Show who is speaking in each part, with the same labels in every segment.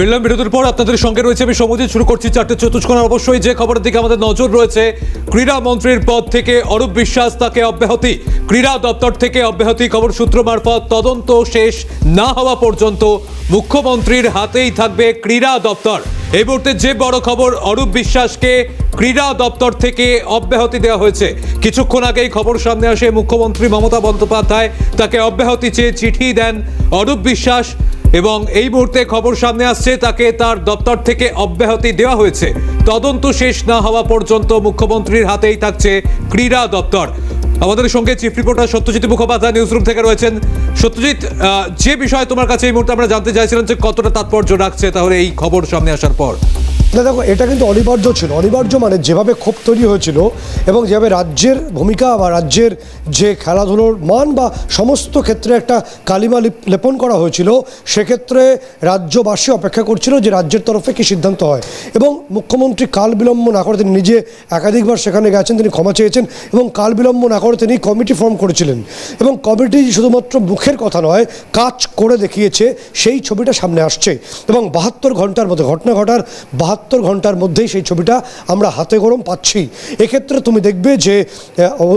Speaker 1: ফিরলাম বিরতির পর আপনাদের সঙ্গে রয়েছে আমি সমজিৎ। শুরু করছি চারটে চতুষ্কোণার। অবশ্যই যে খবরের দিকে আমাদের নজর রয়েছে, ক্রীড়া মন্ত্রীর পদ থেকে অরূপ বিশ্বাস, তাকে অব্যাহতি, ক্রীড়া দপ্তর থেকে অব্যাহতি। খবর সূত্র মারফত তদন্ত শেষ না হওয়া পর্যন্ত মুখ্যমন্ত্রীর হাতেই থাকবে ক্রীড়া দপ্তর। এই মুহূর্তে যে বড় খবর, অরূপ বিশ্বাসকে ক্রীড়া দপ্তর থেকে অব্যাহতি দেওয়া হয়েছে। কিছুক্ষণ আগেই খবর সামনে আসে, মুখ্যমন্ত্রী মমতা বন্দ্যোপাধ্যায় তাকে অব্যাহতি চেয়ে চিঠি দেন অরূপ বিশ্বাস, এবং এই মুহূর্তে খবর সামনে আসছে তাকে তার দপ্তর থেকে অব্যাহতি দেওয়া হয়েছে। তদন্ত শেষ না হওয়া পর্যন্ত মুখ্যমন্ত্রীর হাতেই থাকছে ক্রীড়া দপ্তর। আমাদের সঙ্গে chief reporter Satyajit Mukhopadhyay newsroom থেকে রয়েছেন। সত্যজিৎ, যে বিষয় তোমার কাছে এই মুহূর্তে আমরা জানতে চাইছিলাম যে কতটা তাৎপর্য রাখছে তাহলে এই খবর সামনে আসার পর?
Speaker 2: না দেখো, এটা কিন্তু অনিবার্য ছিল। অনিবার্য মানে যেভাবে ক্ষোভ তৈরি হয়েছিল এবং যেভাবে রাজ্যের ভূমিকা বা রাজ্যের যে খেলাধুলোর মান বা সমস্ত ক্ষেত্রে একটা কালিমা লেপন করা হয়েছিল, সেক্ষেত্রে রাজ্যবাসী অপেক্ষা করছিল যে রাজ্যের তরফে কী সিদ্ধান্ত হয়। এবং মুখ্যমন্ত্রী কাল বিলম্ব না করে, তিনি নিজে একাধিকবার সেখানে গেছেন, তিনি ক্ষমা চেয়েছেন এবং কাল বিলম্ব না করে তিনি কমিটি ফর্ম করেছিলেন। এবং কমিটি শুধুমাত্র মুখের কথা নয়, কাজ করে দেখিয়েছে, সেই ছবিটা সামনে আসছে। এবং 72 ঘন্টার মধ্যে, ঘটনা ঘটার 72 ঘন্টার মধ্যেই সেই ছবিটা আমরা হাতে গরম পাচ্ছি। এক্ষেত্রে তুমি দেখবে যে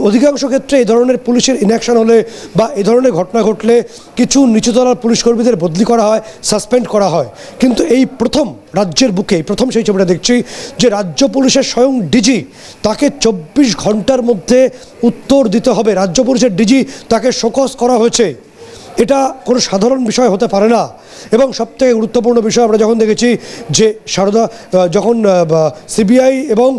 Speaker 2: অধিকাংশ ক্ষেত্রে এই ধরনের পুলিশের ইনঅ্যাকশন হলে বা এই ধরনের ঘটনা ঘটলে কিছু নিচুতলার পুলিশ কর্মীদের বদলি করা হয়, সাসপেন্ড করা হয়। কিন্তু এই প্রথম রাজ্যের বুকে প্রথম সেই ছবিটা দেখছি যে রাজ্য পুলিশের স্বয়ং ডিজি, তাকে 24 ঘন্টার মধ্যে উত্তর দিতে হবে। রাজ্য পুলিশের ডিজি তাকে শোকজ করা হয়েছে। এটা কোনো সাধারণ বিষয় হতে পারে না। এবং সবথেকে গুরুত্বপূর্ণ বিষয় আমরা যখন দেখেছি যে যখন সিবিআই এবং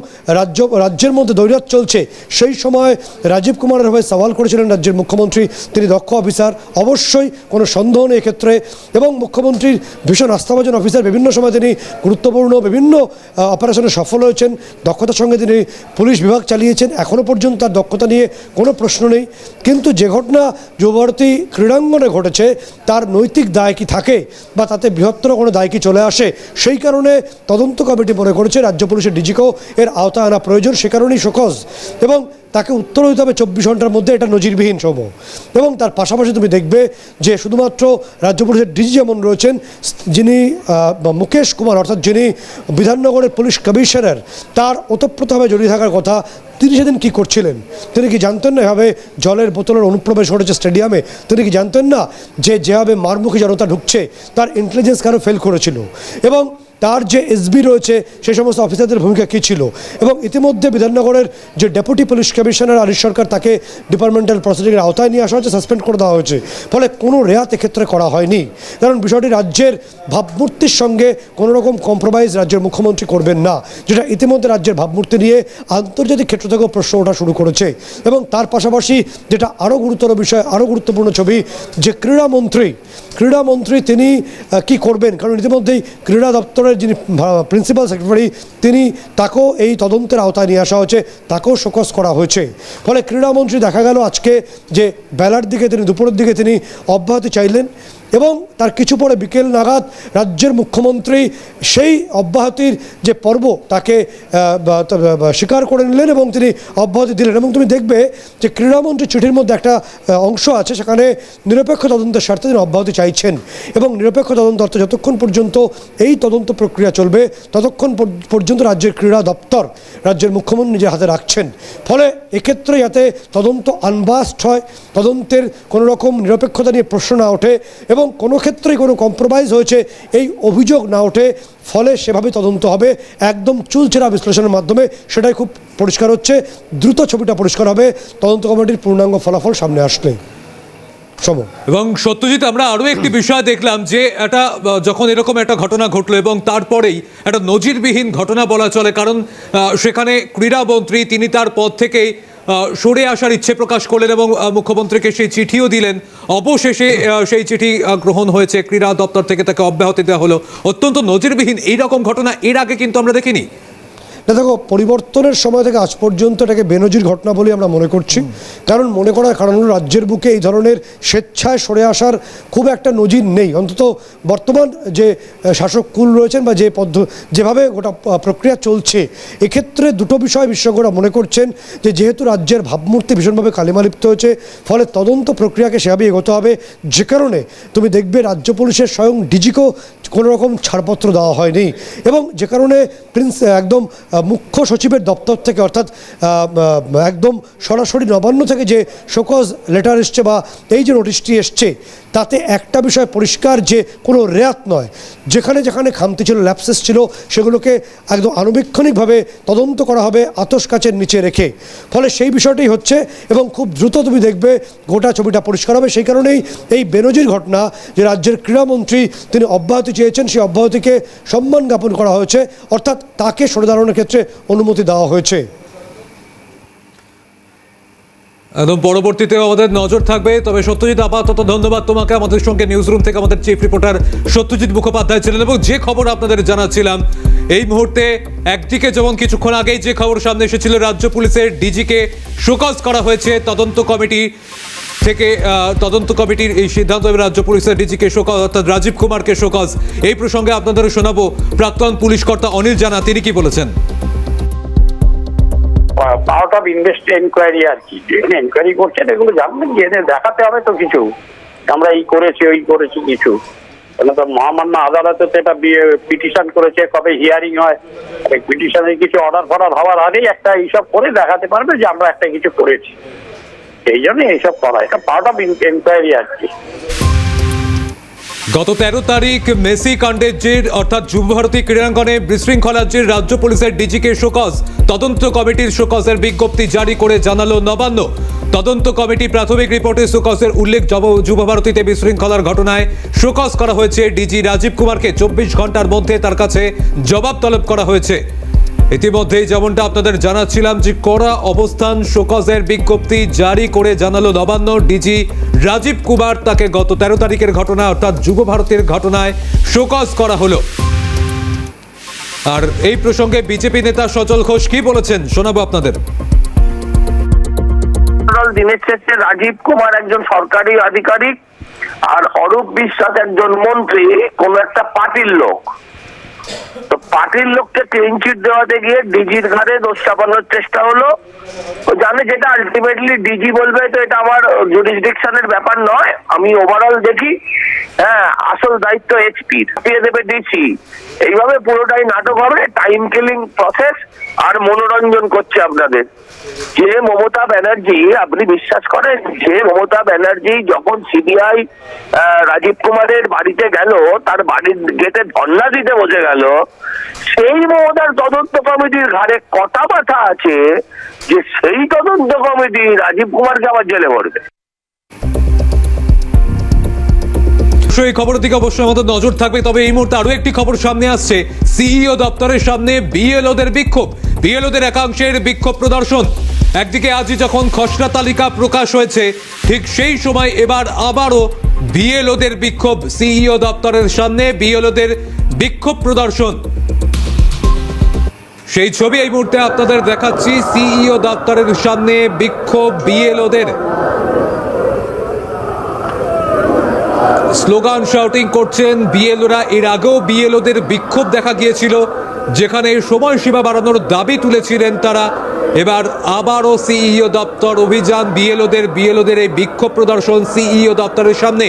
Speaker 2: রাজ্যের মধ্যে দৈরাত চলছে, সেই সময় রাজীব কুমারের হয়ে সওয়াল করেছিলেন রাজ্যের মুখ্যমন্ত্রী। তিনি দক্ষ অফিসার, অবশ্যই কোনো সন্দেহ নেই এক্ষেত্রে। এবং মুখ্যমন্ত্রীর ভীষণ আস্থাভাজন অফিসার, বিভিন্ন সময় তিনি গুরুত্বপূর্ণ বিভিন্ন অপারেশনে সফল হয়েছেন, দক্ষতার সঙ্গে তিনি পুলিশ বিভাগ চালিয়েছেন। এখনও পর্যন্ত তার দক্ষতা নিয়ে কোনো প্রশ্ন নেই। কিন্তু যে ঘটনা যুবভারতী ক্রীড়াঙ্গনে ঘটেছে, তার নৈতিক দায় কি থাকে বা তাতে বৃহত্তর কোনো দায় কি চলে আসে, সেই কারণে তদন্ত কমিটি মনে করেছে রাজ্য পুলিশের ডিজিকেও এর আওতায় আনা প্রয়োজন। সে কারণেই শোকজ এবং তাকে উত্তর দিতে হবে 24 ঘন্টার মধ্যে। এটা নজিরবিহীন সময়। এবং তার পাশাপাশি তুমি দেখবে যে শুধুমাত্র রাজ্য পুলিশের ডিজি যেমন রয়েছেন, যিনি মুকেশ কুমার, অর্থাৎ যিনি বিধাননগরের পুলিশ কমিশনার, তার ওতপ্রোতভাবে জড়িয়ে থাকার কথা। তিনি সেদিন কী করছিলেন? তিনি কি জানতেন না এভাবে জলের বোতলের অনুপ্রবেশ ঘটেছে স্টেডিয়ামে? তিনি কি জানতেন না যে যেভাবে মারমুখী জনতা ঢুকছে, তার ইন্টেলিজেন্স কারো ফেল করেছিল? এবং তার যে এসবি রয়েছে, সেই সমস্ত অফিসারদের ভূমিকা কী ছিল? এবং ইতিমধ্যে বিধাননগরের যে ডেপুটি পুলিশ কমিশনার আরিশ সরকার, তাকে ডিপার্টমেন্টাল প্রসিডিংয়ের আওতায় নিয়ে আসা হয়েছে, সাসপেন্ড করে দেওয়া হয়েছে। ফলে কোনো রেয়াত এক্ষেত্রে করা হয়নি, কারণ বিষয়টি রাজ্যের ভাবমূর্তির সঙ্গে কোনো রকম কম্প্রোমাইজ রাজ্যের মুখ্যমন্ত্রী করবেন না, যেটা ইতিমধ্যে রাজ্যের ভাবমূর্তি নিয়ে আন্তর্জাতিক ক্ষেত্র থেকেও প্রশ্ন ওঠা শুরু করেছে। এবং তার পাশাপাশি যেটা আরও গুরুতর বিষয়, আরও গুরুত্বপূর্ণ ছবি, যে ক্রীড়ামন্ত্রী তিনি কি করবেন? কারণ ইতিমধ্যেই ক্রীড়া দপ্তরের যিনি প্রিন্সিপাল সেক্রেটারি, তাকেও এই তদন্তের আওতায় নিয়ে আসা হয়েছে, তাকেও শোকজ করা হয়েছে। ফলে ক্রীড়ামন্ত্রী দেখা গেল আজকে যে বেলার দিকে, দুপুরের দিকে তিনি অব্যাহতি চাইলেন এবং তার কিছু পরে বিকেল নাগাদ রাজ্যের মুখ্যমন্ত্রী সেই অব্যাহতির যে পর্ব তাকে স্বীকার করে নিলেন এবং তিনি অব্যাহতি দিলেন। এবং তুমি দেখবে যে ক্রীড়ামন্ত্রী চিঠির মধ্যে একটা অংশ আছে, সেখানে নিরপেক্ষ তদন্তের স্বার্থে তিনি অব্যাহতি চাইছেন। এবং নিরপেক্ষ তদন্ত অর্থে যতক্ষণ পর্যন্ত এই তদন্ত প্রক্রিয়া চলবে, ততক্ষণ পর্যন্ত রাজ্যের ক্রীড়া দপ্তর রাজ্যের মুখ্যমন্ত্রী নিজের হাতে রাখছেন। ফলে এক্ষেত্রে যাতে তদন্ত আনবাস্ট হয়, তদন্তের কোনো রকম নিরপেক্ষতা নিয়ে প্রশ্ন না ওঠে এবং কোনো ক্ষেত্রেই কোনো কম্প্রোমাইজ হয়েছে এই অভিযোগ না ওঠে, ফলে সেভাবে তদন্ত হবে একদম চুলচেরা বিশ্লেষণের মাধ্যমে। সেটাই খুব পরিষ্কার হচ্ছে। দ্রুত ছবিটা পরিষ্কার হবে তদন্ত কমিটির পূর্ণাঙ্গ ফলাফল সামনে আসলে।
Speaker 1: এবং সত্যজিৎ, আমরা আরও একটি বিষয় দেখলাম যে এটা যখন এরকম একটা ঘটনা ঘটলো এবং তারপরেই একটা নজিরবিহীন ঘটনা বলা চলে, কারণ সেখানে ক্রীড়ামন্ত্রী তিনি তার পদ থেকেই সরে আসার ইচ্ছে প্রকাশ করলেন এবং মুখ্যমন্ত্রীকে সেই চিঠিও দিলেন। অবশেষে সেই চিঠি গ্রহণ হয়েছে, ক্রীড়া দপ্তর থেকে তাকে অব্যাহতি দেওয়া হলো। অত্যন্ত নজিরবিহীন এইরকম ঘটনা এর আগে কিন্তু আমরা দেখিনি।
Speaker 2: না দেখো, পরিবর্তনের সময় থেকে আজ পর্যন্ত এটাকে বেনজির ঘটনা বলে আমরা মনে করছি। কারণ মনে করার কারণ হলো রাজ্যের বুকে এই ধরনের স্বেচ্ছায় সরে আসার খুব একটা নজির নেই, অন্তত বর্তমান যে শাসক কুল রয়েছেন বা যেভাবে গোটা প্রক্রিয়া চলছে। এক্ষেত্রে দুটো বিষয় বিশেষজ্ঞরা মনে করছেন যে যেহেতু রাজ্যের ভাবমূর্তি ভীষণভাবে কালিমালিপ্ত হয়েছে, ফলে তদন্ত প্রক্রিয়াকে সেভাবে এগোতে হবে, যে কারণে তুমি দেখবে রাজ্য পুলিশের স্বয়ং ডিজিকেও কোনো রকম ছাড়পত্র দেওয়া হয়নি, এবং যে কারণে একদম মুখ্য সচিবের দপ্তর থেকে, অর্থাৎ একদম সরাসরি নবান্ন থেকে যে শোকজ লেটার এসছে বা এই যে নোটিশটি এসছে, তাতে একটা বিষয় পরিষ্কার যে কোনো রেয়াত নয়। যেখানে যেখানে খামতি ছিল, ল্যাপসেস ছিল, সেগুলোকে একদম আনুবীক্ষণিকভাবে তদন্ত করা হবে আতশ কাচের নিচে রেখে। ফলে সেই বিষয়টাই হচ্ছে, এবং খুব দ্রুত তুমি দেখবে গোটা ছবিটা পরিষ্কার হবে। সেই কারণেই এই বেনজির ঘটনা, যে রাজ্যের ক্রীড়ামন্ত্রী তিনি অব্যাহতি চেয়েছেন, সেই অব্যাহতিকে সম্মান জ্ঞাপন করা হয়েছে, অর্থাৎ তাকে সরে দাঁড়ানোর ক্ষেত্রে অনুমতি দেওয়া হয়েছে।
Speaker 1: একদম পরবর্তীতে আমাদের নজর থাকবে। তবে সত্যজিৎ, আপাতত ধন্যবাদ তোমাকে। আমাদের সঙ্গে নিউজ রুম থেকে আমাদের চিফ রিপোর্টার সত্যজিৎ মুখোপাধ্যায় ছিলেন, এবং যে খবর আপনাদের জানাচ্ছিলাম এই মুহূর্তে, একদিকে যেমন কিছুক্ষণ আগেই যে খবর সামনে এসেছিল, রাজ্য পুলিশের ডিজিকে শোকজ করা হয়েছে তদন্ত কমিটি থেকে, তদন্ত কমিটির এই সিদ্ধান্ত, রাজ্য পুলিশের ডিজিকে শোকজ অর্থাৎ রাজীব কুমারকে শোকজ। এই প্রসঙ্গে আপনাদের শোনাবো প্রাক্তন পুলিশ কর্তা অনিল জানা, তিনি কি বলেছেন।
Speaker 3: পার্ট অফ এনকোয়ারি আর কি, এনকোয়ারি করছেন, এগুলো জানবেন যে এদের দেখাতে হবে তো কিছু, আমরা এই করেছি ওই করেছি কিছু। তো মহামান্য আদালতে তো এটা পিটিশন করেছে, কবে হিয়ারিং হয়, পিটিশনের কিছু অর্ডার ফর্ডার হওয়ার আগেই একটা এইসব করে দেখাতে পারবে যে আমরা একটা কিছু করেছি। এই জন্য এইসব করা, এটা পার্ট অফ এনকোয়ারি আর কি।
Speaker 1: গত 13 তারিখ মেসি কাণ্ডের জের অর্থাৎ যুবভারতী ক্রীড়াঙ্গনে বিশৃঙ্খলার জের রাজ্য পুলিশের ডিজিকে শোকজ, তদন্ত কমিটির শোকজের বিজ্ঞপ্তি জারি করে জানালো নবান্ন। তদন্ত কমিটি প্রাথমিক রিপোর্টে শোকজের উল্লেখ, যুবভারতীতে বিশৃঙ্খলার ঘটনায় শোকজ করা হয়েছে ডিজি রাজীব কুমারকে। 24 ঘন্টার মধ্যে তার কাছে জবাব তলব করা হয়েছে। ইতিমধ্যেই যেমনটা আপনাদের জানাচ্ছিলাম যে কড়া অবস্থান, শোকজের বিজ্ঞপ্তি জারি করে জানালো নবান্ন। ডিজি রাজীব কুমার, তাকে গত 13 তারিখের ঘটনা অর্থাৎ যুব ভারতের ঘটনায় শোকজ করা হলো। আর এই প্রসঙ্গে বিজেপি নেতা সচল ঘোষ কি বলেছেন শোনাবো আপনাদের।
Speaker 4: দিনের শেষে রাজীব কুমার একজন সরকারি আধিকারিক, আর অরূপ বিশ্বাস একজন মন্ত্রী, কোন একটা পার্টির লোক। তো পার্টির লোককে ক্লিন চিট দেওয়াতে গিয়ে ডিজির ঘাড়ে দোষ চাপানোর চেষ্টা হলো। ও জানে যেটা আলটিমেটলি ডিজি বলবে, তো এটা আমার জুরিসডিকশনের ব্যাপার নয়, আমি ওভারঅল দেখি। হ্যাঁ, আসল দায়িত্ব এসপি, দিয়ে দেবে ডিসি। এইভাবে পুরোটাই নাটক হবে, টাইম কিলিং প্রসেস, আর মনোরঞ্জন করছে আপনাদের। যে মমতা ব্যানার্জি, আপনি বিশ্বাস করেন, যে মমতা ব্যানার্জি যখন সিবিআই রাজীব কুমারের বাড়িতে গেল, তার বাড়ির গেটে ধর্ণা দিতে বসে গেল, সেই মমতার তদন্ত কমিটির ঘাড়ে কটা মাথা আছে যে সেই তদন্ত কমিটি রাজীব কুমারকে আবার জেলে ভরবে।
Speaker 1: এই খবরের দিকে অবশ্যই আমাদের নজর থাকবে। তবে এই মুহূর্তে আরো একটি খবর সামনে আসছে, সিইও দপ্তরের সামনে বিএলওদের বিক্ষোভ, বিএলওদের একাংশের বিক্ষোভ প্রদর্শন। একদিকে আজই যখন খসড়া তালিকা প্রকাশ হয়েছে, ঠিক সেই সময় এবার আবারও বিএলওদের বিক্ষোভ, সিইও দপ্তরের সামনে বিএলওদের বিক্ষোভ প্রদর্শন। সেই ছবি এই মুহূর্তে আপনাদের দেখাচ্ছি, সিইও দপ্তরের সামনে বিক্ষোভ বিএলওদের। স্লোগান শাউটিং করছেন বিএলওরা। এর আগেও বিএলওদের বিক্ষোভ দেখা গিয়েছিল, যেখানে সময়সীমা বাড়ানোর দাবি তুলেছিলেন তারা। এবার আবারও সিইও দপ্তর অভিযান, বিএলওদের এই বিক্ষোভ প্রদর্শন সিইও দপ্তরের সামনে।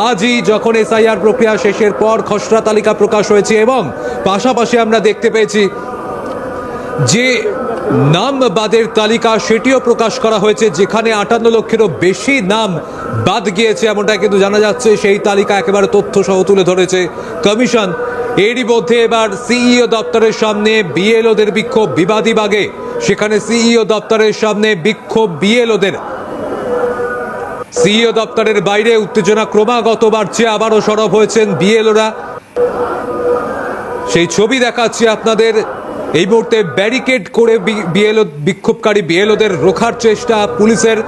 Speaker 1: আজই যখন এসআইআর প্রক্রিয়া শেষের পর খসড়া তালিকা প্রকাশ হয়েছে, এবং পাশাপাশি আমরা দেখতে পেয়েছি যে নাম বাদের তালিকা সেটিও প্রকাশ করা হয়েছে, যেখানে 58 লক্ষেরও বেশি নাম বাদ গিয়েছে এমনটা কিন্তু জানা যাচ্ছে। সেই তালিকা একেবারে তথ্য সহ তুলে ধরেছে কমিশন। এরই মধ্যে এবার সিইও দপ্তরের সামনে বিএলওদের বিক্ষোভ বিবাদীবাগে, সেখানে সিইও দপ্তরের সামনে বিক্ষোভ বিএলওদের। সিইও দপ্তরের বাইরে উত্তেজনা ক্রমাগত বাড়ছে, আবারও সরব হয়েছেন বিএলওরা। সেই ছবি দেখাচ্ছি আপনাদের। এই মুহূর্তে ব্যারিকেড করে বিক্ষোভকারী বিএলওদের রোখার চেষ্টা পুলিশের,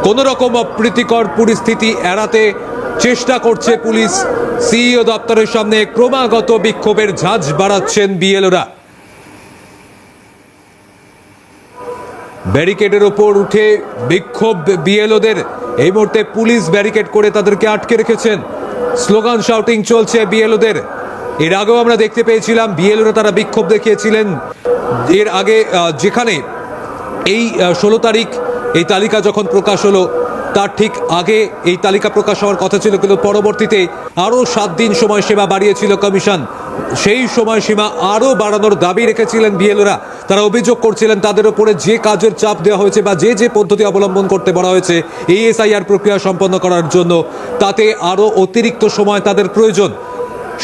Speaker 1: কোন রকম অপ্রীতিকর পরিস্থিতি এড়াতে চেষ্টা করছে পুলিশ। সিইও দপ্তরের সামনে ক্রমাগত বিক্ষোভের ঝাঁজ বাড়াচ্ছেন বিএলওরা। ব্যারিকেডের ওপর উঠে বিক্ষোভ বিএলওদের। এই মুহূর্তে পুলিশ ব্যারিকেড করে তাদেরকে আটকে রেখেছেন। স্লোগান শাউটিং চলছে বিএলওদের। এর আগেও আমরা দেখতে পেয়েছিলাম বিএলওরা তারা বিক্ষোভ দেখিয়েছিলেন। এর আগে যেখানে এই 16 তারিখ এই তালিকা যখন প্রকাশ হলো তার ঠিক আগে এই তালিকা প্রকাশ হওয়ার কথা ছিল, কিন্তু পরবর্তীতে আরও 7 দিন সময়সীমা বাড়িয়েছিল কমিশন। সেই সময়সীমা আরও বাড়ানোর দাবি রেখেছিলেন বিএলওরা। তারা অভিযোগ করছিলেন তাদের উপরে যে কাজের চাপ দেওয়া হয়েছে বা যে পদ্ধতি অবলম্বন করতে বলা হয়েছে এই এসআইআর প্রক্রিয়া সম্পন্ন করার জন্য, তাতে আরও অতিরিক্ত সময় তাদের প্রয়োজন।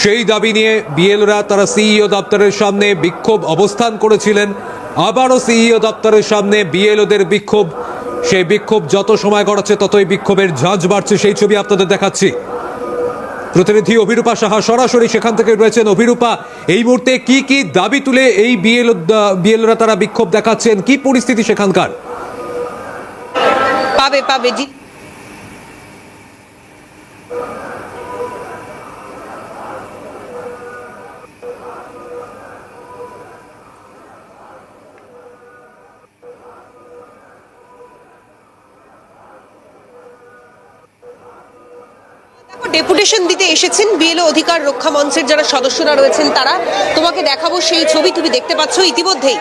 Speaker 1: সেই দাবি নিয়ে বিএলওরা তারা সিইও দপ্তরের সামনে বিক্ষোভ অবস্থান করেছিলেন। আবারও সিইও দপ্তরের সামনে বিএলওদের বিক্ষোভ। সেই বিক্ষোভ যত সময় গড়াচ্ছে ততই বিক্ষোভের ঝাঁজ বাড়ছে, সেই ছবি আপনাদের দেখাচ্ছি। প্রতিনিধি অভিরূপা সাহা সরাসরি সেখান থেকে রয়েছেন। অভিরূপা, এই মুহূর্তে কি দাবি তুলে এই বিএলওরা তারা বিক্ষোভ দেখাচ্ছেন, কি পরিস্থিতি সেখানকার?
Speaker 5: পাবে ডেপুটেশন দিতে এসেছেন বিএলও অধিকার রক্ষা মঞ্চের যারা সদস্যরা রয়েছেন তারা। তোমাকে দেখাবো সেই ছবি, তুমি দেখতে পাচ্ছ ইতিমধ্যেই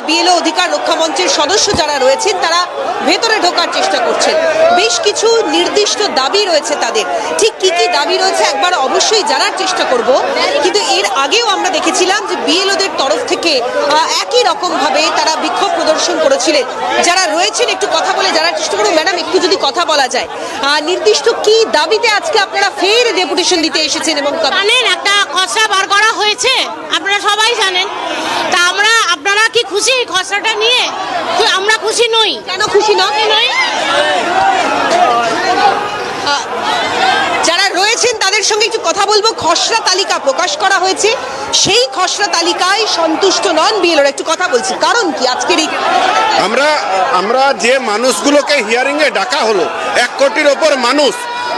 Speaker 5: বিএলও অধিকার রক্ষা মঞ্চের সদস্য যারা রয়েছেন তারা ভেতরে ঢোকার চেষ্টা করছেন। বেশ কিছু নির্দিষ্ট দাবি রয়েছে তাদের। ঠিক কি দাবি রয়েছে একবার অবশ্যই জানার চেষ্টা করব, কিন্তু এর আগেও আমরা দেখেছিলাম যে বিএলওদের তরফ থেকে একই রকম ভাবে তারা বিক্ষোভ প্রদর্শন করেছিলেন। যারা রয়েছেন একটু কথা বলে জানার চেষ্টা করবো। ম্যাডাম, একটু যদি কথা বলা যায়, নির্দিষ্ট কি দাবিতে আজকে আপনারা ফের ডেপুটেশন দিতে এসেছেন? এবং
Speaker 6: জানেন একটা খসড়া বার করা হয়েছে, আপনারা সবাই জানেন। তা আপনারা কি খুশি খসড়াটা নিয়ে? আমরা খুশি নই।
Speaker 5: কেন খুশি নই? যারা রয়েছেন তাদের সঙ্গে একটু কথা বলবো। খসড়া তালিকা প্রকাশ করা হয়েছে, সেই খসড়া তালিকায় সন্তুষ্ট নন বিএলওরা। একটু কথা বলছি, কারণ কি আজকের এই
Speaker 7: আমরা যে মানুষগুলোকে হিয়ারিং এ ডাকা হলো 1 কোটির ওপর মানুষ,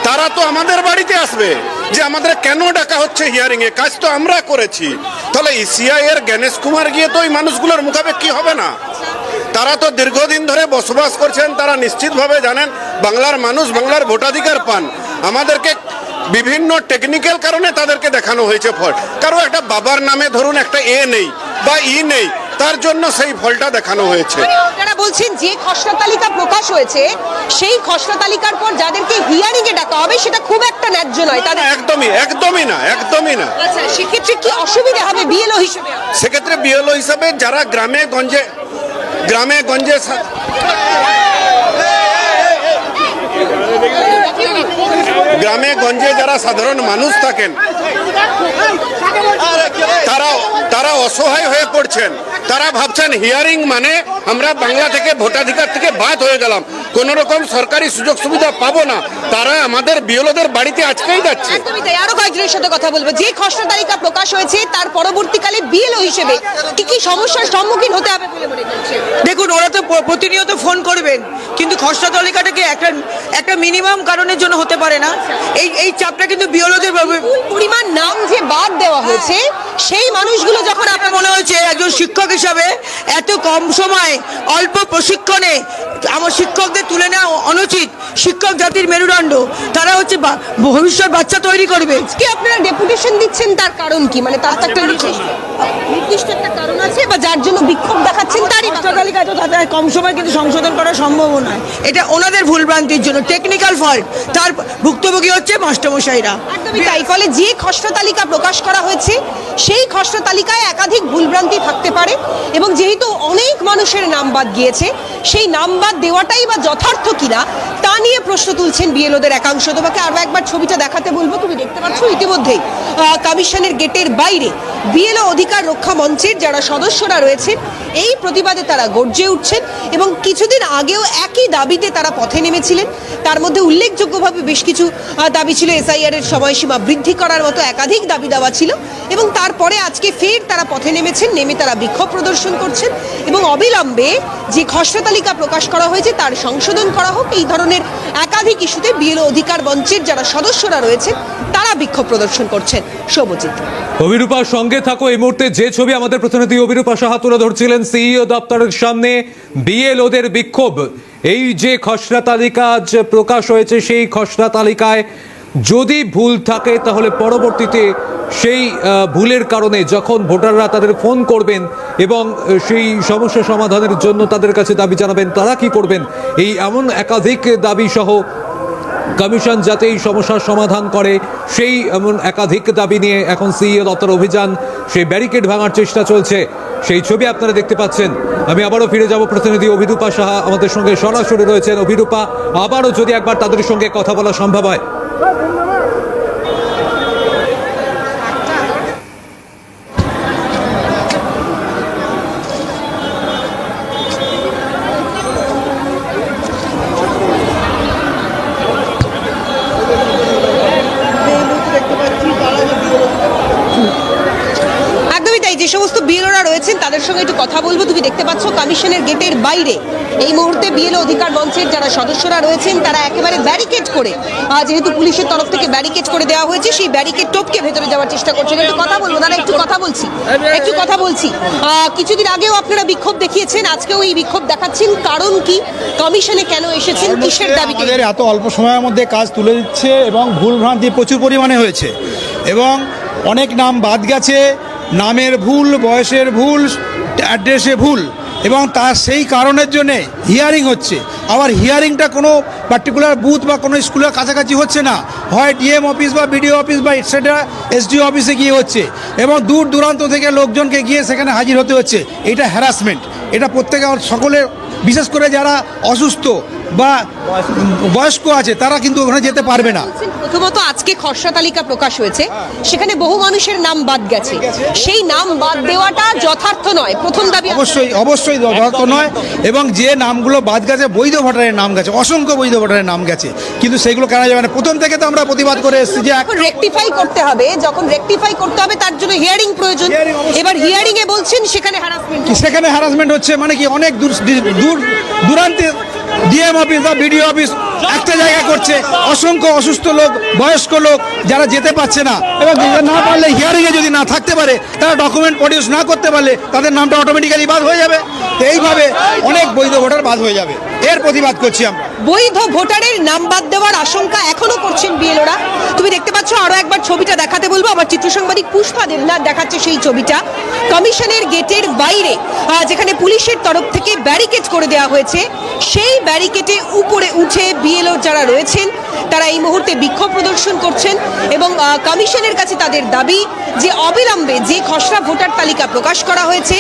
Speaker 7: তারা তো আমাদের বাড়িতে আসবে যে আমাদের কেন ডাকা হচ্ছে হিয়ারিং এ। কাজ তো আমরা করেছি, তাহলে ইসিআই এর গণেশ কুমার গিয়ে তো ওই মানুষগুলোর মুখাপেক্ষি হবে না। তারা তো দীর্ঘদিন ধরে বসবাস করছেন, তারা নিশ্চিতভাবে জানেন বাংলার মানুষ বাংলার ভোটাধিকার পান। আমাদেরকে বিভিন্ন টেকনিক্যাল কারণে তাদেরকে দেখানো হয়েছে ফল। কারো একটা বাবার নামে ধরুন একটা এ নেই বা ই নেই, তার জন্য সেই ফলটা দেখানো হয়েছে।
Speaker 5: আপনারা বলছেন যে খসড়া তালিকা প্রকাশ হয়েছে সেই খসড়া তালিকার পর যাদেরকে হিয়ারিং এ ডাকা হবে সেটা খুব একটা ন্যায্য নয়। তাদের
Speaker 7: একদমই না।
Speaker 5: আচ্ছা, সেক্ষেত্রে কি অসুবিধা হবে বিএলও হিসেবে?
Speaker 7: সেক্ষেত্রে বিএলও হিসাবে যারা গ্রামে গঞ্জে যারা সাধারণ মানুষ থাকেন তারা অসহায় হয়ে পড়ছেন। তারা ভাবছেন হিয়ারিং মানে আমরা বাংলা থেকে ভোটাধিকার থেকে বাদ হয়ে গেলাম, কোন রকম সরকারি সুযোগ সুবিধা পাবো না। তারা আমাদের বিএলওদের বাড়িতে আজকেই যাচ্ছে।
Speaker 5: একদমই তাই। আরো কয়েকজনের সাথে কথা বলবো। যে খসড়া তালিকা প্রকাশ হয়েছে তার পরবর্তীকালে বিএলও হিসেবে কি সমস্যার সম্মুখীন হতে হবে বলে মনে করছেন?
Speaker 8: দেখুন, ওরা তো প্রতিনিয়ত ফোন করবেন, কিন্তু খসড়া তালিকাটাকে একটা মিনিমাম কারণের জন্য হতে পারে না। এই চাপটা কিন্তু বিএলওদের
Speaker 5: পরিমাণ নাম যে বাদ দেওয়া হয়েছে সেই মানুষগুলো যখন
Speaker 8: আপনার মনে হয়েছে একজন শিক্ষক হিসাবে এত কম সময় অল্প প্রশিক্ষণে আমার শিক্ষকদের তুলে নেওয়া অনুচিত। শিক্ষক জাতির মেরুদণ্ড, তারা হচ্ছে ভবিষ্যৎ বাচ্চা তৈরি করবে।
Speaker 5: কি আপনারা ডেপুটেশন দিচ্ছেন তার কারণ কি? মানে তার একটা নির্দিষ্ট একটা কারণ আছে বা যার জন্য বিক্ষোভ দেখাচ্ছেন তারই
Speaker 8: তালিকা তো তাদের কম সময় কিন্তু সংশোধন করা সম্ভব নয়। এটা ওনাদের ভুলভ্রান্তির জন্য টেকনিক্যাল ফল্ট, তার ভুক্তভোগী হচ্ছে মাস্টারমশাইরা।
Speaker 5: একদমই তাই। ফলে যে খসড়া তালিকা প্রকাশ করা হয়েছে সেই খসড়া তালিকায় একাধিক ভুলভ্রান্তি থাকতে পারে এবং যেহেতু অনেক মানুষের নাম বাদ গিয়েছে সেই নাম বাদ দেওয়াটাই বা যথার্থ কিনা তা নিয়ে প্রশ্ন তুলছেন বিএলওদের একাংশ। তোমাকে আরো একবার ছবিটা দেখাতে বলবো। তুমি দেখতে পাচ্ছ ইতিমধ্যেই কমিশনের গেটের বাইরে বিএলও অধিকার রক্ষা মঞ্চের যারা সদস্যরা রয়েছেন এই প্রতিবাদে তারা গর্জে উঠছেন এবং কিছুদিন আগেও একই দাবিতে তারা পথে নেমেছিলেন। তার মধ্যে উল্লেখযোগ্যভাবে বেশ কিছু দাবি ছিল, এসআইআর এর সময়সীমা বৃদ্ধি করার মতো একাধিক দাবি দেওয়া ছিল এবং তারপরে আজকে ফের তারা পথে নেমেছেন। নেমে তারা বিক্ষোভ প্রদর্শন করছেন এবং অবিলম্বে যে খসড়া তালিকা প্রকাশ করা হয়েছে তার সংশোধন করা হোক, এই ধরনের একাধিক ইস্যুতে বিএলও অধিকার মঞ্চের যারা সদস্যরা রয়েছেন তারা বিক্ষোভ প্রদর্শন করছেন। সৌমজিৎ,
Speaker 1: অভিরূপার সঙ্গে থাকো। এই মুহূর্তে যে ছবি আমাদের প্রতিনিধি অভিরূপা সাহা তুলে ধরছিলেন সিইও দপ্তরের সামনে বিএলওদের বিক্ষোভ। এই যে খসড়া তালিকা আজ প্রকাশ হয়েছে, সেই খসড়া তালিকায় যদি ভুল থাকে তাহলে পরবর্তীতে সেই ভুলের কারণে যখন ভোটাররা তাদের ফোন করবেন এবং সেই সমস্যা সমাধানের জন্য তাদের কাছে দাবি জানাবেন, তারা কি করবেন, এই এমন একাধিক দাবি সহ কমিশন যাতে এই সমস্যার সমাধান করে সেই এমন একাধিক দাবি নিয়ে এখন সিইও দপ্তর অভিযান, সেই ব্যারিকেড ভাঙার চেষ্টা চলছে। সেই ছবি আপনারা দেখতে পাচ্ছেন। আমি আবারও ফিরে যাব, প্রতিনিধি অভিরূপা সাহা আমাদের সঙ্গে সরাসরি রয়েছেন। অভিরূপা, আবারও যদি একবার তাদের সঙ্গে কথা বলা সম্ভব হয়।
Speaker 5: একদমই তাই, যে সমস্ত বিএলওরা রয়েছেন তাদের সঙ্গে একটু কথা বলবো। তুমি দেখতে পাচ্ছ কমিশনের গেটের বাইরে এই মুহূর্তে বিএলও অধিকার মঞ্চের যারা সদস্যরা রয়েছেন তারা একেবারে ব্যারিকেড করে, যেহেতু পুলিশের তরফ থেকে ব্যারিকেড করে দেওয়া হয়েছে, সেই ব্যারিকেড টপকে ভেতরে যাওয়ার চেষ্টা করছেন। একটু কথা বলবো দাদা, একটু কথা বলছি। কিছুদিন আগেও আপনারা বিক্ষোভ দেখিয়েছেন, আজকেও এই বিক্ষোভ দেখাচ্ছেন, কারণ কি? কমিশনে কেন এসেছেন, কিসের দাবিতে?
Speaker 9: আমাদের এত অল্প সময়ের মধ্যে কাজ তুলে দিচ্ছে এবং ভুলভ্রান্তি প্রচুর পরিমাণে হয়েছে এবং অনেক নাম বাদ গেছে, নামের ভুল, বয়সের ভুল, অ্যাড্রেসে ভুল, এবং তার সেই কারণের জন্যে হিয়ারিং হচ্ছে। আবার হিয়ারিংটা কোনো পার্টিকুলার বুথ বা কোনো স্কুলের কাছাকাছি হচ্ছে না, হয় ডিএম অফিস বা বিডিও অফিস বা এটসেট্রা এসডিও অফিসে গিয়ে হচ্ছে এবং দূর দূরান্ত থেকে লোকজনকে গিয়ে সেখানে হাজির হতে হচ্ছে। এটা হ্যারাসমেন্ট, এটা প্রত্যেকে সকলের, বিশেষ করে যারা অসুস্থ বা বয়স্ক আছে তারা কিন্তু ওখানে যেতে পারবে না।
Speaker 5: প্রথমত আজকে খসড়া তালিকা প্রকাশ হয়েছে, সেখানে বহু মানুষের নাম বাদ গেছে, সেই নাম বাদ দেওয়াটা যথার্থ নয়, প্রথম দাবি।
Speaker 9: অবশ্যই যথার্থ নয়, এবং যে নামগুলো বাদ গেছে বৈধ ভোটারের নাম গেছে, অসংখ্য বৈধ ভোটারের নাম গেছে, কিন্তু সেগুলো কেন যাবে না? প্রথম থেকে তো আমরা প্রতিবাদ করে এসেছি যে
Speaker 5: এখন রেকটিফাই করতে হবে, যখন রেকটিফাই করতে হবে তার জন্য হিয়ারিং প্রয়োজন। এবার হিয়ারিং এ বলছেন সেখানে
Speaker 9: হ্যারাসমেন্ট হচ্ছে, মানে কি অনেক দূরান্তে ডিএম অফিস বা বিডিও অফিস একটা জায়গা করছে, অসংখ্য অসুস্থ লোক, বয়স্ক লোক যারা যেতে পারছে না, এবং না পারলে হিয়ারিংয়ে যদি না থাকতে পারে, তারা ডকুমেন্ট প্রডিউস না করতে পারলে তাদের নামটা অটোমেটিক্যালি বাদ হয়ে যাবে। তো এইভাবে অনেক বৈধ ভোটার বাদ হয়ে যাবে, এর প্রতিবাদ করছি আমরা।
Speaker 5: বৈধ ভোটারের নাম বাদ দেওয়ার আশঙ্কা এখনো করছেন বিএলওরা। তুমি দেখতে পাচ্ছ, আরো একবার ছবিটা দেখাতে বলবো, আমার চিত্র সাংবাদিক পুষ্পা দেবনাথ দেখাচ্ছে সেই ছবিটা। কমিশনের গেটের বাইরে যেখানে পুলিশের তরফ থেকে ব্যারিকেড করে দেওয়া হয়েছে, সেই ব্যারিকেডে উপরে উঠে বিএলও যারা রয়েছেন তারা এই মুহূর্তে বিক্ষোভ প্রদর্শন করছেন এবং কমিশনের কাছে তাদের দাবি যে অবিলম্বে যে খসড়া ভোটার তালিকা প্রকাশ করা হয়েছে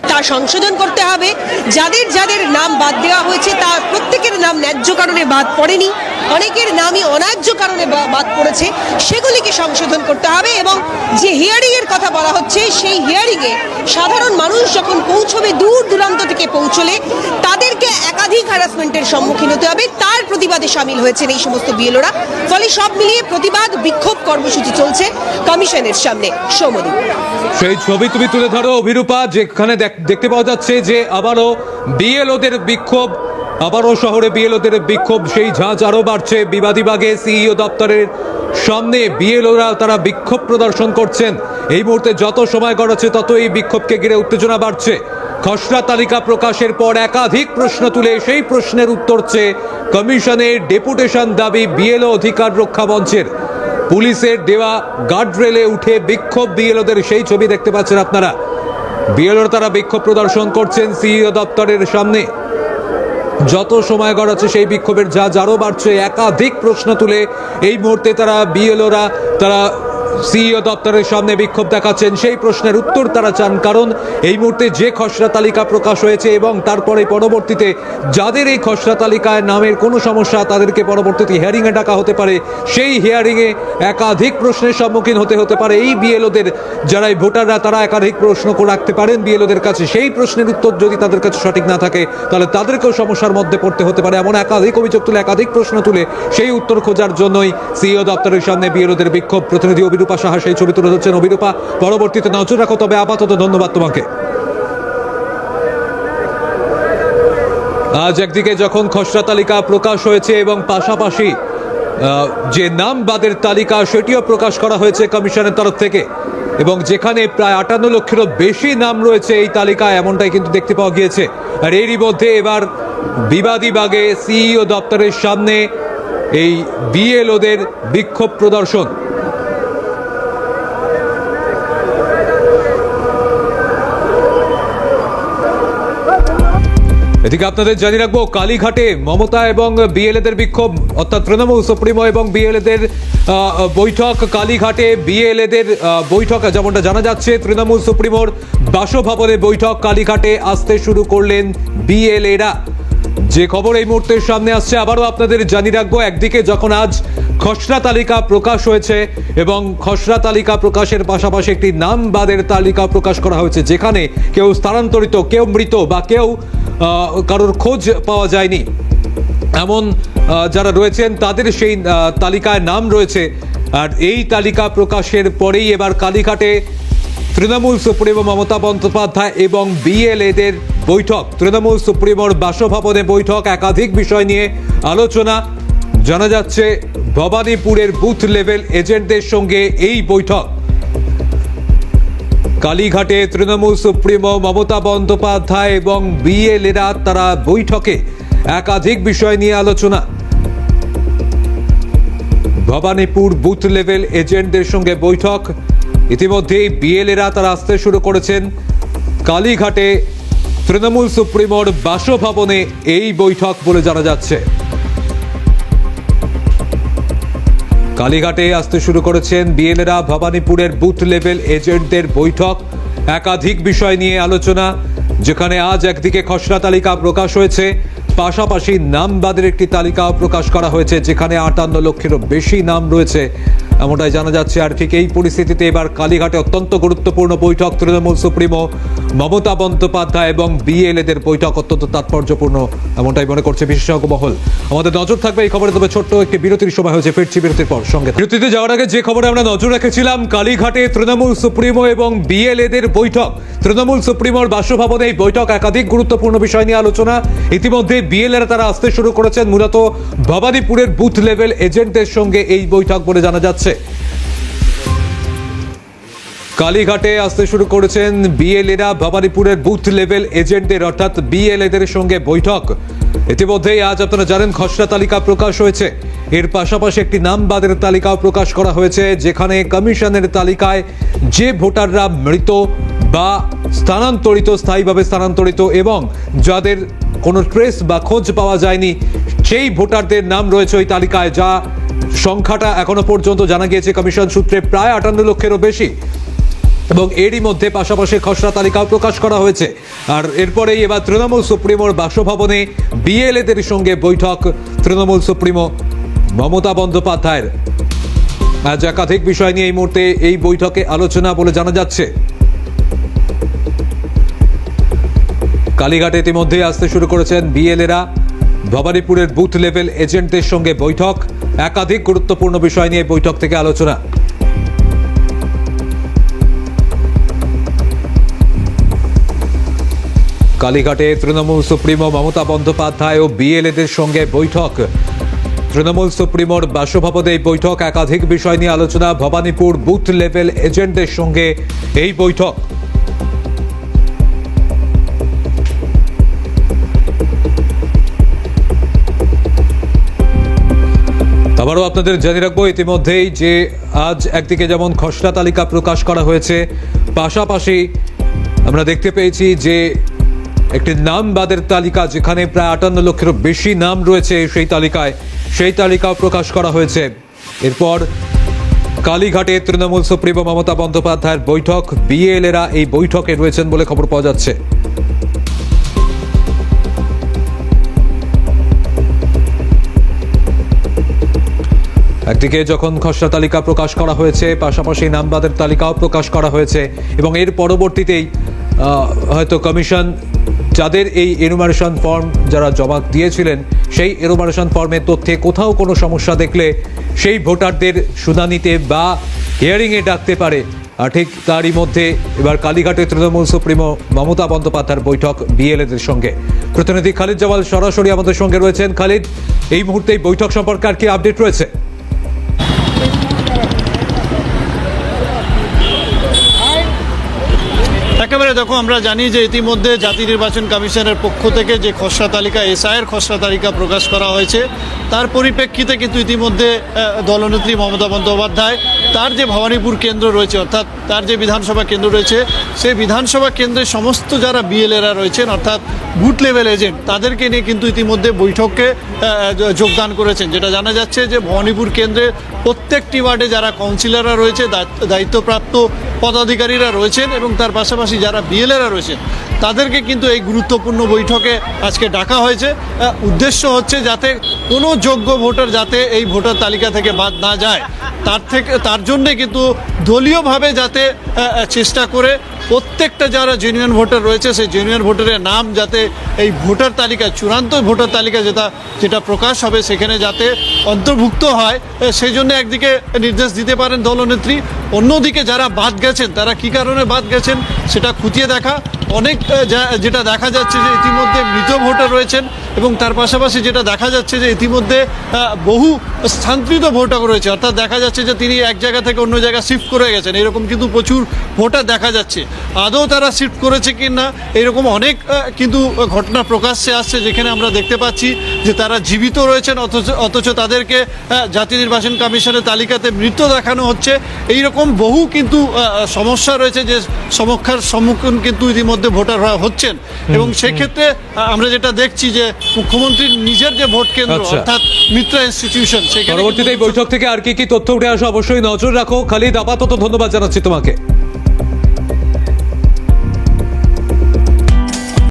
Speaker 5: তা সংশোধন করতে হবে। যাদের যাদের নাম বাদ দেওয়া হয়েছে তার প্রত্যেকের নাম ন্যায্য কারণে বাদ পড়েনি, অনেকের নামই অন্যায্য কারণে বাদ পড়েছে, সেগুলিকে সংশোধন করতে হবে। এবং যে হিয়ারিং এর কথা বলা হচ্ছে, সেই হিয়ারিং এ সাধারণ মানুষ যখন পৌঁছবে, দূর দূরান্ত থেকে পৌঁছলে তাদেরকে একাধিক হ্যারাসমেন্টের সম্মুখীন হতে হবে, তার প্রতিবাদে সামিল হয়েছেন এই সমস্ত বিএলওরা। ফলে সব মিলিয়ে প্রতিবাদ বিক্ষোভ কর্মসূচি চলছে কমিশনের সামনে। সৌমদীপ,
Speaker 1: সেই ছবি তুমি তুলে ধরো অভিরূপা, যেখানে দেখতে পাওয়া যাচ্ছে যে আবারও বিএলওদের বিক্ষোভ, আবারও শহরে বিএলওদের বিক্ষোভ, সেই ঝাঁজ আরও বাড়ছে। বিবাদীবাগে সিইও দপ্তরের সামনে বিএলওরা তারা বিক্ষোভ প্রদর্শন করছেন। এই মুহূর্তে যত সময় গড়াচ্ছে তত এই বিক্ষোভকে ঘিরে উত্তেজনা বাড়ছে। খসড়া তালিকা প্রকাশের পর একাধিক প্রশ্ন তুলে সেই প্রশ্নের উত্তর চেয়ে কমিশনের ডেপুটেশন দাবি বিএলও অধিকার রক্ষা মঞ্চের। পুলিশের দেওয়া গার্ডরেলে উঠে বিক্ষোভ বিএলওদের, সেই ছবি দেখতে পাচ্ছেন আপনারা। বিএলওরা তারা বিক্ষোভ প্রদর্শন করছেন সিইও দপ্তরের সামনে। যত সময় গড়াচ্ছে সেই বিক্ষোভের আরও বাড়ছে। একাধিক প্রশ্ন তুলে এই মুহূর্তে তারা বিএলওরা তারা সিইও দপ্তরের সামনে বিক্ষোভ দেখাচ্ছেন। সেই প্রশ্নের উত্তর তারা চান, কারণ এই মুহূর্তে যে খসড়া তালিকা প্রকাশ হয়েছে এবং তারপরে পরবর্তীতে যাদের এই খসড়া তালিকায় নামের কোনো সমস্যা, তাদেরকে পরবর্তীতে হিয়ারিংয়ে ডাকা হতে পারে। সেই হিয়ারিংয়ে একাধিক প্রশ্নের সম্মুখীন হতে পারে এই বিএলওদের। যারা এই ভোটাররা তারা একাধিক প্রশ্ন রাখতে পারেন বিএলওদের কাছে। সেই প্রশ্নের উত্তর যদি তাদের কাছে সঠিক না থাকে তাহলে তাদেরকেও সমস্যার মধ্যে পড়তে হতে পারে। এমন একাধিক অভিযোগ তুলে, একাধিক প্রশ্ন তুলে সেই উত্তর খোঁজার জন্যই সিইও দপ্তরের সামনে বিএলওদের বিক্ষোভ। প্রতিনিধি অভিরূপা সাহা সেই ছবি তুলে ধরছেন। অভিরূপা, পরবর্তীতে নজর রাখো, তবে আপাতত ধন্যবাদ তোমাকে। আজ একদিকে যখন খসড়া তালিকা প্রকাশ হয়েছে এবং পাশাপাশি যে নাম বাদের তালিকা সেটিও প্রকাশ করা হয়েছে কমিশনের তরফ থেকে, এবং যেখানে প্রায় 58 লক্ষেরও বেশি নাম রয়েছে এই তালিকায়, এমনটাই কিন্তু দেখতে পাওয়া গিয়েছে। আর এরই মধ্যে এবার বিবাদী বাগে সিইও দপ্তরের সামনে এই বিএলওদের বিক্ষোভ প্রদর্শন। এদিকে আপনাদের জানিয়ে রাখবো, কালীঘাটে মমতা এবং বিএলএদের বিক্ষোভ, অর্থাৎ তৃণমূল সুপ্রিমো এবং বিএলএদের বৈঠক। কালীঘাটে বিএলএদের বৈঠক, যেমনটা জানা যাচ্ছে তৃণমূল সুপ্রিমোর বাসভবনে বৈঠক। কালীঘাটে আসতে শুরু করলেন বিএলএরা। যে খবর এই মুহূর্তের সামনে আসছে আবারও আপনাদের জানিয়ে রাখবো, একদিকে যখন আজ খসড়া তালিকা প্রকাশ হয়েছে এবং খসড়া তালিকা প্রকাশের পাশাপাশি একটি নাম বাদের তালিকা প্রকাশ করা হয়েছে, যেখানে কেউ স্থানান্তরিত, কেউ মৃত বা কেউ কারোর খোঁজ পাওয়া যায়নি এমন যারা রয়েছেন তাদের সেই তালিকায় নাম রয়েছে। আর এই তালিকা প্রকাশের পরেই এবার কালীঘাটে তৃণমূল সুপ্রিমো মমতা বন্দ্যোপাধ্যায় এবং বিএলএদের বৈঠক। তৃণমূল সুপ্রিমোর বাসভবনে বৈঠক, একাধিক বিষয় নিয়ে আলোচনা। জানা যাচ্ছে ভবানীপুরের বুথ লেভেল এজেন্টদের সঙ্গে এই বৈঠক। কালীঘাটে তৃণমূল সুপ্রিমো মমতা বন্দ্যোপাধ্যায় এবং বিএলএরা তারা বৈঠকে একাধিক বিষয় নিয়ে আলোচনা। ভবানীপুর বুথ লেভেল এজেন্টদের সঙ্গে বৈঠক। ইতিমধ্যেই বিএলএরা তারা আসতে শুরু করেছেন কালীঘাটে তৃণমূল সুপ্রিমোর বাসভবনে এই বৈঠক বলে জানা যাচ্ছে। কালীঘাটে আসতে শুরু করেছেন বিএলএরা। ভবানীপুরের বুথ লেভেল এজেন্টদের বৈঠক, একাধিক বিষয় নিয়ে আলোচনা। যেখানে আজ একদিকে খসড়া তালিকা প্রকাশ হয়েছে, পাশাপাশি নাম বাদের একটি তালিকাও প্রকাশ করা হয়েছে, যেখানে 58 লক্ষেরও বেশি নাম রয়েছে এমনটাই জানা যাচ্ছে। আর ঠিক এই পরিস্থিতিতে এবার কালীঘাটে অত্যন্ত গুরুত্বপূর্ণ বৈঠক। তৃণমূল সুপ্রিমো মমতা বন্দ্যোপাধ্যায় এবং বিএলএদের বৈঠক অত্যন্ত তাৎপর্যপূর্ণ এমনটাই মনে করছে বিশেষজ্ঞ মহল। আমাদের নজর থাকবে এই খবরে, তবে ছোট্ট একটি বিরতির সময় হয়েছে, ফিরছি বিরতির পর। সঙ্গে বিরতিতে যাওয়ার আগে যে খবরে আমরা নজর রেখেছিলাম, কালীঘাটে তৃণমূল সুপ্রিমো এবং বিএলএদের বৈঠক। তৃণমূল সুপ্রিমোর বাসভবনে এই বৈঠক, একাধিক গুরুত্বপূর্ণ বিষয় নিয়ে আলোচনা। ইতিমধ্যে বিএলএরা তারা আসতে শুরু করেছেন মূলত ভবানীপুরের বুথ লেভেল এজেন্টদের সঙ্গে এই বৈঠক বলে জানা যাচ্ছে। কালীঘাটে আসতে শুরু করেছেন বিএলএরা ভবানীপুরের বুথ লেভেল এজেন্টদের অর্থাৎ বিএলএদের সঙ্গে বৈঠক। ইতিমধ্যেই আজ আপনারা জানেন খসড়া তালিকা প্রকাশ হয়েছে, এর পাশাপাশি একটি নাম বাদের তালিকাও প্রকাশ করা হয়েছে, যেখানে কমিশনের তালিকায় যে ভোটাররা মৃত বা স্থানান্তরিত, স্থায়ীভাবে স্থানান্তরিত এবং যাদের কোনো ট্রেস বা খোঁজ পাওয়া যায়নি সেই ভোটারদের নাম রয়েছে ওই তালিকায়, যা সংখ্যাটা এখনো পর্যন্ত জানা গিয়েছে কমিশন সূত্রে প্রায় 58 লক্ষেরও বেশি। এবং এরই মধ্যে পাশাপাশি খসড়া তালিকাও প্রকাশ করা হয়েছে। আর এরপরেই এবার তৃণমূল সুপ্রিমোর বাসভবনে বিএলএদের সঙ্গে বৈঠক তৃণমূল সুপ্রিমো মমতা বন্দ্যোপাধ্যায়ের। আজ একাধিক বিষয় নিয়ে এই মুহূর্তে এই বৈঠকে আলোচনা বলে জানা যাচ্ছে। কালীঘাটে ইতিমধ্যে আসতে শুরু করেছেন বিএলএরা। ভবানীপুরের বুথ লেভেল এজেন্টদের সঙ্গে বৈঠক, একাধিক গুরুত্বপূর্ণ বিষয় নিয়ে বৈঠক থেকে আলোচনা। কালীঘাটে তৃণমূল সুপ্রিমো মমতা বন্দ্যোপাধ্যায় ও বিএলএদের সঙ্গে বৈঠক। তৃণমূল সুপ্রিমোর বাসভবনে এই বৈঠক, একাধিক বিষয় নিয়ে আলোচনা। ভবানীপুর বুথ লেভেল এজেন্টদের সঙ্গে এই বৈঠক। আবারও আপনাদের জানিয়ে রাখবো ইতিমধ্যেই যে আজ একদিকে যেমন খসড়া তালিকা প্রকাশ করা হয়েছে, পাশাপাশি আমরা দেখতে পেয়েছি যে একটি নাম বাদের তালিকা, যেখানে প্রায় 58 লক্ষেরও বেশি নাম রয়েছে সেই তালিকাও প্রকাশ করা হয়েছে। এরপর কালীঘাটে তৃণমূল সুপ্রিমো মমতা বন্দ্যোপাধ্যায়ের বৈঠক, বিএলএরা এই বৈঠকে রয়েছেন বলে খবর পাওয়া যাচ্ছে। একদিকে যখন খসড়া তালিকা প্রকাশ করা হয়েছে, পাশাপাশি নামবাদের তালিকাও প্রকাশ করা হয়েছে এবং এর পরবর্তীতেই হয়তো কমিশন যাদের এই এনুমারেশন ফর্ম যারা জমা দিয়েছিলেন সেই এনুমারেশন ফর্মের তথ্যে কোথাও কোনো সমস্যা দেখলে সেই ভোটারদের শুনানিতে বা হিয়ারিংয়ে ডাকতে পারে, আর ঠিক তারই মধ্যে এবার কালীঘাটে তৃণমূল সুপ্রিমো মমতা বন্দ্যোপাধ্যায়ের বৈঠক বিএলএদের সঙ্গে। প্রতিনিধি খালিদ জামাল সরাসরি আমাদের সঙ্গে রয়েছেন। খালিদ, এই মুহূর্তে এই বৈঠক সম্পর্কে আর কি আপডেট রয়েছে?
Speaker 10: একেবারে দেখো, আমরা জানি যে ইতিমধ্যে জাতীয় নির্বাচন কমিশনের পক্ষ থেকে যে খসড়া তালিকা, এসআইয়ের খসড়া তালিকা প্রকাশ করা হয়েছে, তার পরিপ্রেক্ষিতে কিন্তু ইতিমধ্যে দলনেত্রী মমতা বন্দ্যোপাধ্যায় তার যে ভবানীপুর কেন্দ্র রয়েছে, অর্থাৎ তার যে বিধানসভা কেন্দ্র রয়েছে, সেই বিধানসভা কেন্দ্রের সমস্ত যারা বিএলএরা রয়েছেন, অর্থাৎ বুথ লেভেল এজেন্ট, তাদেরকে নিয়ে কিন্তু ইতিমধ্যে বৈঠকে যোগদান করেছেন। যেটা জানা যাচ্ছে যে ভবানীপুর কেন্দ্রের প্রত্যেকটি ওয়ার্ডে যারা কাউন্সিলররা রয়েছে, দায়িত্বপ্রাপ্ত পদাধিকারীরা রয়েছেন এবং তার পাশাপাশি যারা বিএলএরা রয়েছেন, তাদেরকে কিন্তু এই গুরুত্বপূর্ণ বৈঠকে আজকে ডাকা হয়েছে। উদ্দেশ্য হচ্ছে যাতে কোনো যোগ্য ভোটার যাতে এই ভোটার তালিকা থেকে বাদ না যায়, তার জন্যে কিন্তু দলীয়ভাবে যাতে চেষ্টা করে প্রত্যেকটা যারা জেনুইন ভোটার রয়েছে, সেই জেনুইন ভোটারের নাম যাতে এই ভোটার তালিকা, চূড়ান্ত ভোটার তালিকা যেটা প্রকাশ হবে, সেখানে যাতে অন্তর্ভুক্ত হয়, সেই জন্য একদিকে নির্দেশ দিতে পারেন দলনেত্রী। অন্যদিকে যারা বাদ গেছেন, তারা কী কারণে বাদ গেছেন সেটা খতিয়ে দেখা। অনেক যেটা দেখা যাচ্ছে যে ইতিমধ্যে মৃত ভোটার রয়েছেন এবং তার পাশাপাশি যেটা দেখা যাচ্ছে যে ইতিমধ্যে বহু স্থানান্তরিত ভোটার রয়েছে, অর্থাৎ দেখা যাচ্ছে যে তিনি এক জায়গা থেকে অন্য জায়গায় শিফট করে গেছেন। এরকম কিন্তু প্রচুর ভোটার দেখা যাচ্ছে। আদৌ তারা শিফট করেছে কি না, এরকম অনেক কিন্তু ঘটনা প্রকাশ্যে আসছে, যেখানে আমরা দেখতে পাচ্ছি যে তারা জীবিত রয়েছেন অথচ তাদেরকে জাতীয় নির্বাচন কমিশনের তালিকাতে মৃত দেখানো হচ্ছে। এইরকম বহু কিন্তু সমস্যা রয়েছে, যে সমস্যার সম্মুখীন কিন্তু ইতিমধ্যে ভোটার হচ্ছেন। এবং সেক্ষেত্রে আমরা যেটা দেখছি যে মুখ্যমন্ত্রীর নিজের যে ভোট কেন্দ্র, অর্থাৎ মিত্রা ইনস্টিটিউশন, সেখানে
Speaker 1: পরবর্তীতে এই বৈঠক থেকে আর কি তথ্য উঠে আসে অবশ্যই নজর রাখো। খালিদ, আপাতত ধন্যবাদ জানাচ্ছি তোমাকে।